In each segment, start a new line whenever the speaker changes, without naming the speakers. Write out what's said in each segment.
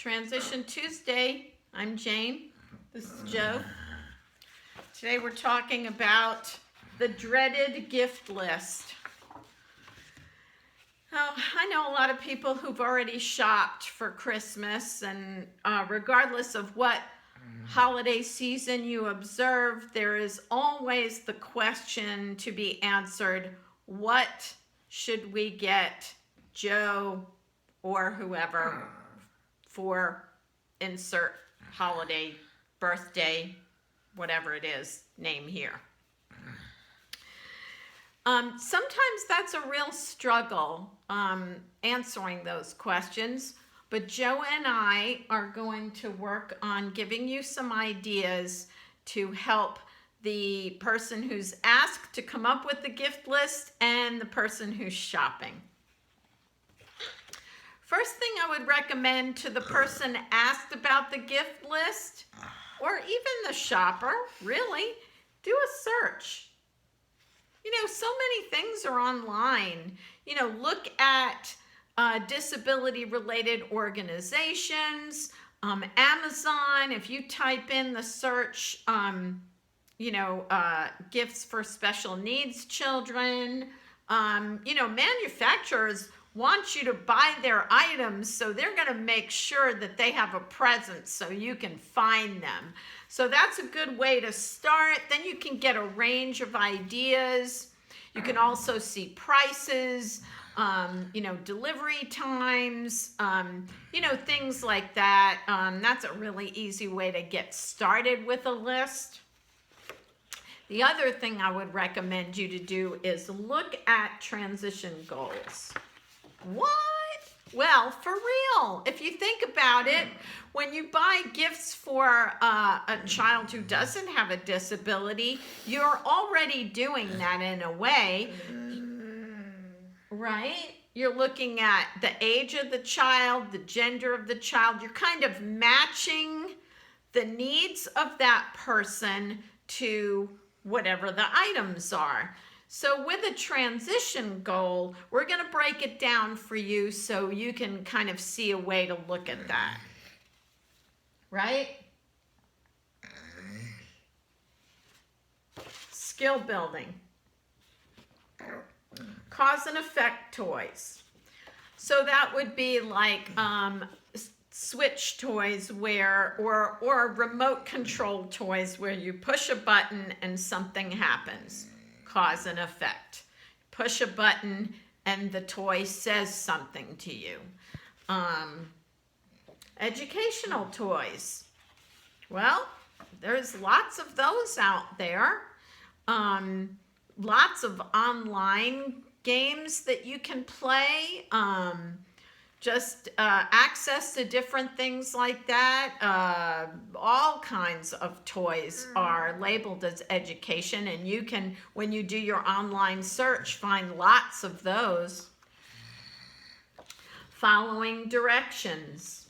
Transition Tuesday. I'm Jane. This is Joe. Today we're talking about the dreaded gift list. I know a lot of people who've already shopped for Christmas, and regardless of what holiday season you observe, there is always the question to be answered: what should we get Joe or whoever for insert holiday, birthday, whatever it is, name here? Sometimes that's a real struggle answering those questions, but Joe and I are going to work on giving you some ideas to help the person who's asked to come up with the gift list and the person who's shopping. First thing I would recommend to the person asked about the gift list, or even the shopper, really, do a search. You know, so many things are online. You know, look at disability-related organizations, Amazon. If you type in the search, gifts for special needs children, manufacturers want you to buy their items, so they're going to make sure that they have a presence so you can find them. So that's a good way to start. Then you can get a range of ideas. You can also see prices, delivery times, things like that. That's a really easy way to get started with a list. The other thing I would recommend you to do is look at transition goals. What? Well, for real, if you think about it, when you buy gifts for a child who doesn't have a disability, you're already doing that in a way, right? You're looking at the age of the child, the gender of the child. You're kind of matching the needs of that person to whatever the items are. So with a transition goal, we're going to break it down for you so you can kind of see a way to look at that. Right? Skill building. Cause and effect toys. So that would be like switch toys or remote control toys where you push a button and something happens. Cause and effect. Push a button and the toy says something to you. Educational toys. Well, there's lots of those out there. Lots of online games that you can play. Access to different things like that. All kinds of toys are labeled as education, and you can, when you do your online search, find lots of those. Following directions.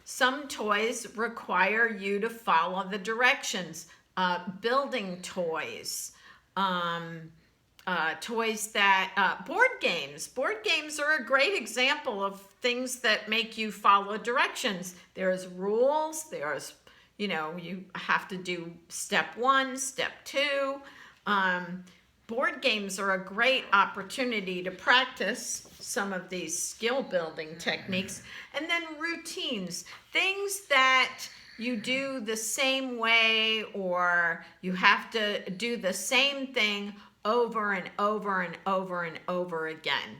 Some toys require you to follow the directions. Building toys. Toys that, board games. Board games are a great example of things that make you follow directions. There's rules, there's, you have to do step 1, step 2. Board games are a great opportunity to practice some of these skill building techniques. And then routines, things that you do the same way, or you have to do the same thing over and over and over and over again.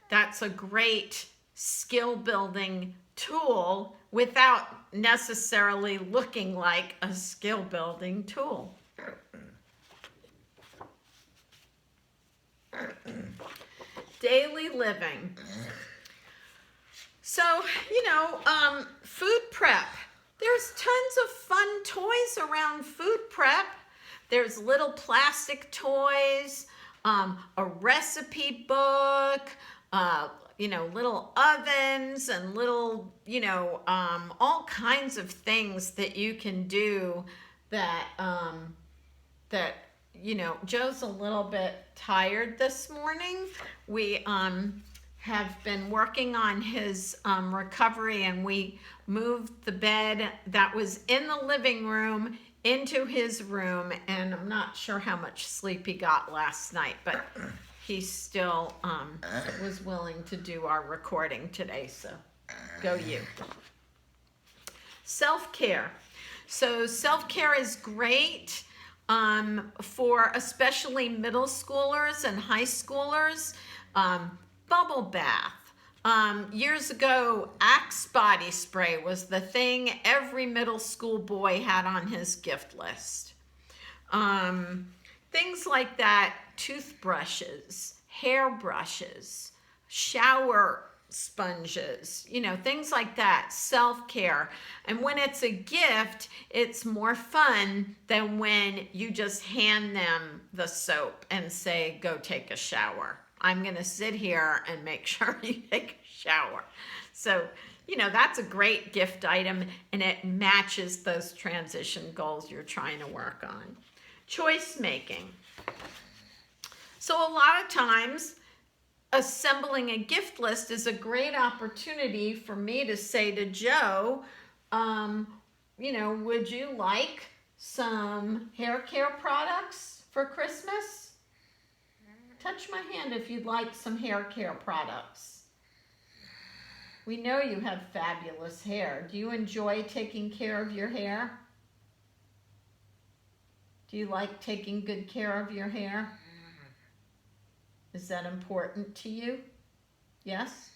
That's a great skill building tool without necessarily looking like a skill building tool. Daily living. So, food prep. There's tons of fun toys around food prep. There's little plastic toys, a recipe book, little ovens and little, all kinds of things that you can do that, Joe's a little bit tired this morning. We have been working on his recovery, and we moved the bed that was in the living room into his room, and I'm not sure how much sleep he got last night, but he still was willing to do our recording today, so go you. Self-care. So self-care is great for especially middle schoolers and high schoolers. Bubble bath. Years ago, Axe body spray was the thing every middle school boy had on his gift list. Things like that, toothbrushes, hairbrushes, shower sponges, you know, things like that, self-care. And when it's a gift, it's more fun than when you just hand them the soap and say, go take a shower. I'm going to sit here and make sure you take a shower. So, you know, that's a great gift item, and it matches those transition goals you're trying to work on. Choice making. So a lot of times, assembling a gift list is a great opportunity for me to say to Joe, you know, would you like some hair care products for Christmas? Touch my hand if you'd like some hair care products. We know you have fabulous hair. Do you enjoy taking care of your hair? Do you like taking good care of your hair? Is that important to you? Yes?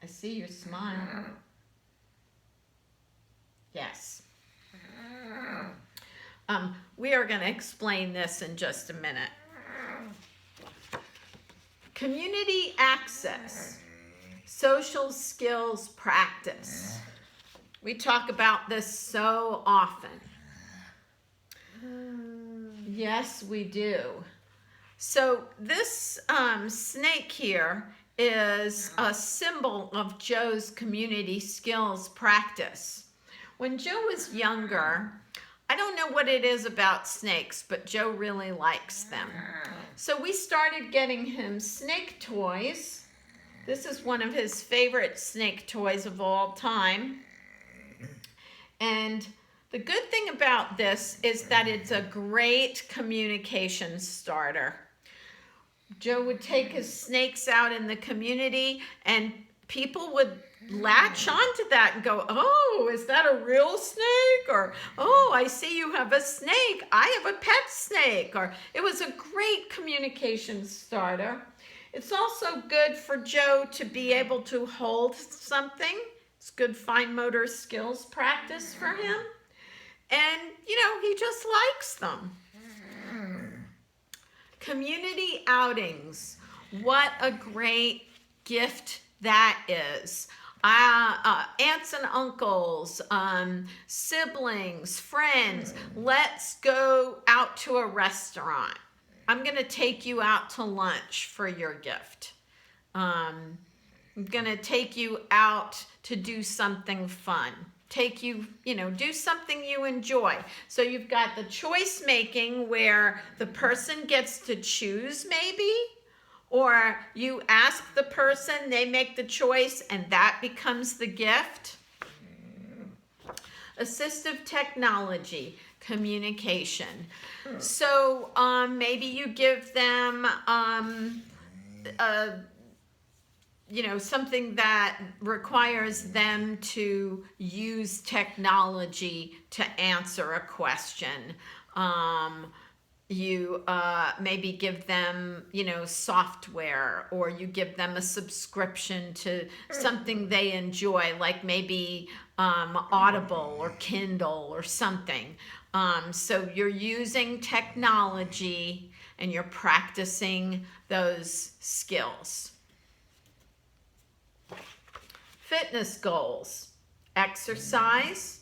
I see your smile. Yes. We are going to explain this in just a minute. Community access, social skills practice. We talk about this so often. Yes, we do. So this snake here is a symbol of Joe's community skills practice. When Joe was younger, I don't know what it is about snakes, but Joe really likes them. So we started getting him snake toys. This is one of his favorite snake toys of all time. And the good thing about this is that it's a great communication starter. Joe would take his snakes out in the community, and people would latch onto that and go, oh, is that a real snake? Or, oh, I see you have a snake. I have a pet snake. Or it was a great communication starter. It's also good for Joe to be able to hold something. It's good fine motor skills practice for him. And, you know, he just likes them. Community outings. What a great gift that is. Aunts and uncles, siblings, friends, let's go out to a restaurant. I'm going to take you out to lunch for your gift. I'm going to take you out to do something fun. Take you, you know, do something you enjoy. So you've got the choice making where the person gets to choose maybe, or you ask the person, they make the choice, and that becomes the gift. Assistive technology, communication. So maybe you give them you know, something that requires them to use technology to answer a question. You maybe give them, you know, software, or you give them a subscription to something they enjoy, like maybe Audible or Kindle or something. So you're using technology and you're practicing those skills. Fitness goals, exercise.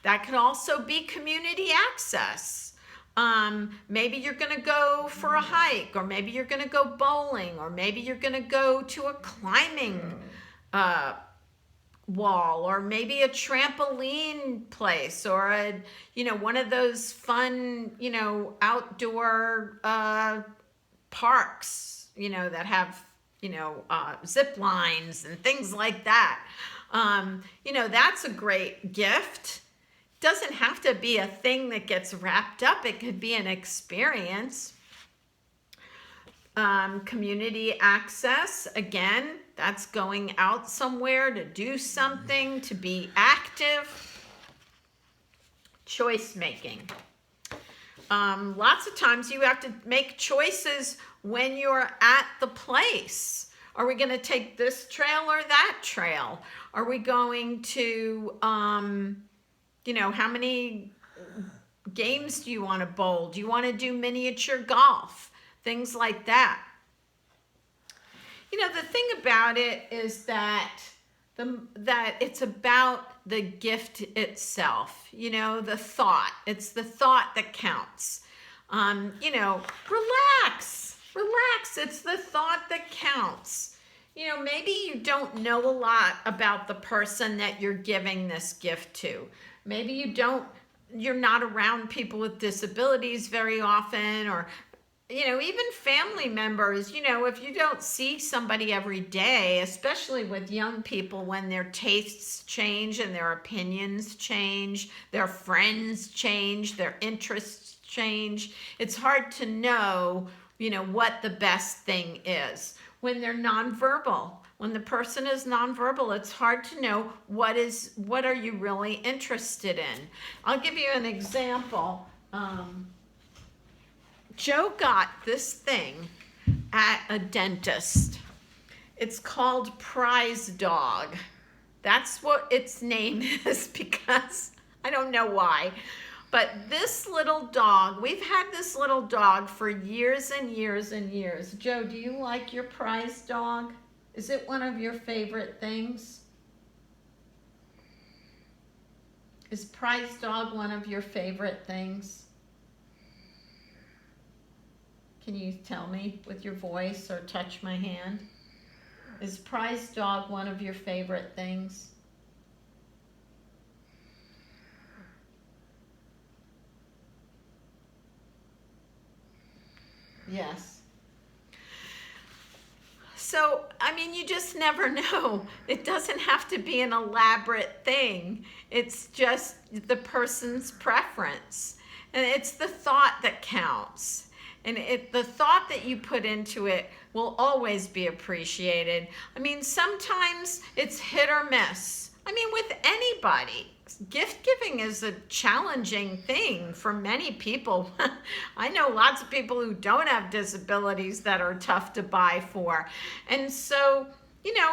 That can also be community access. Maybe you're going to go for a hike, or maybe you're going to go bowling, or maybe you're going to go to a climbing wall, or maybe a trampoline place, or a, you know, one of those fun, you know, outdoor parks, that have, zip lines and things like that. That's a great gift. Doesn't have to be a thing that gets wrapped up. It could be an experience. Community access, again, that's going out somewhere to do something, to be active. Choice making. Lots of times you have to make choices when you're at the place. Are we going to take this trail or that trail? Are we going to, how many games do you want to bowl? Do you want to do miniature golf? Things like that. The thing about it is that it's about the gift itself, the thought. It's the thought that counts. Relax. It's the thought that counts. Maybe you don't know a lot about the person that you're giving this gift to. Maybe you're not around people with disabilities very often, or even family members, if you don't see somebody every day, especially with young people, when their tastes change and their opinions change, their friends change, their interests change, it's hard to know, what the best thing is. When they're nonverbal, when the person is nonverbal, it's hard to know what are you really interested in. I'll give you an example. Joe got this thing at a dentist. It's called Prize Dog. That's what its name is, because I don't know why. But this little dog, we've had this little dog for years and years and years. Joe, do you like your Prize Dog? Is it one of your favorite things? Is Prize Dog one of your favorite things? Can you tell me with your voice or touch my hand? Is Prize Dog one of your favorite things? Yes. So, you just never know. It doesn't have to be an elaborate thing. It's just the person's preference. And it's the thought that counts. And the thought that you put into it will always be appreciated. Sometimes it's hit or miss. With anybody. Gift giving is a challenging thing for many people. I know lots of people who don't have disabilities that are tough to buy for. And so,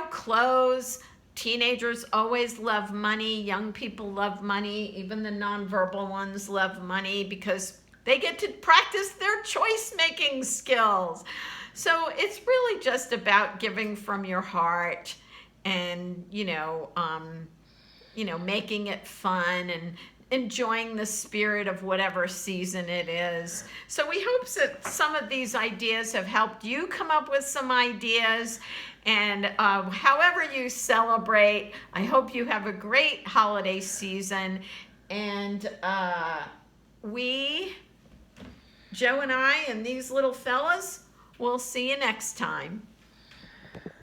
clothes, teenagers always love money. Young people love money. Even the nonverbal ones love money because they get to practice their choice-making skills. So it's really just about giving from your heart and, making it fun and enjoying the spirit of whatever season it is. So we hope that some of these ideas have helped you come up with some ideas. And however you celebrate, I hope you have a great holiday season. And Joe and I and these little fellas, we'll see you next time.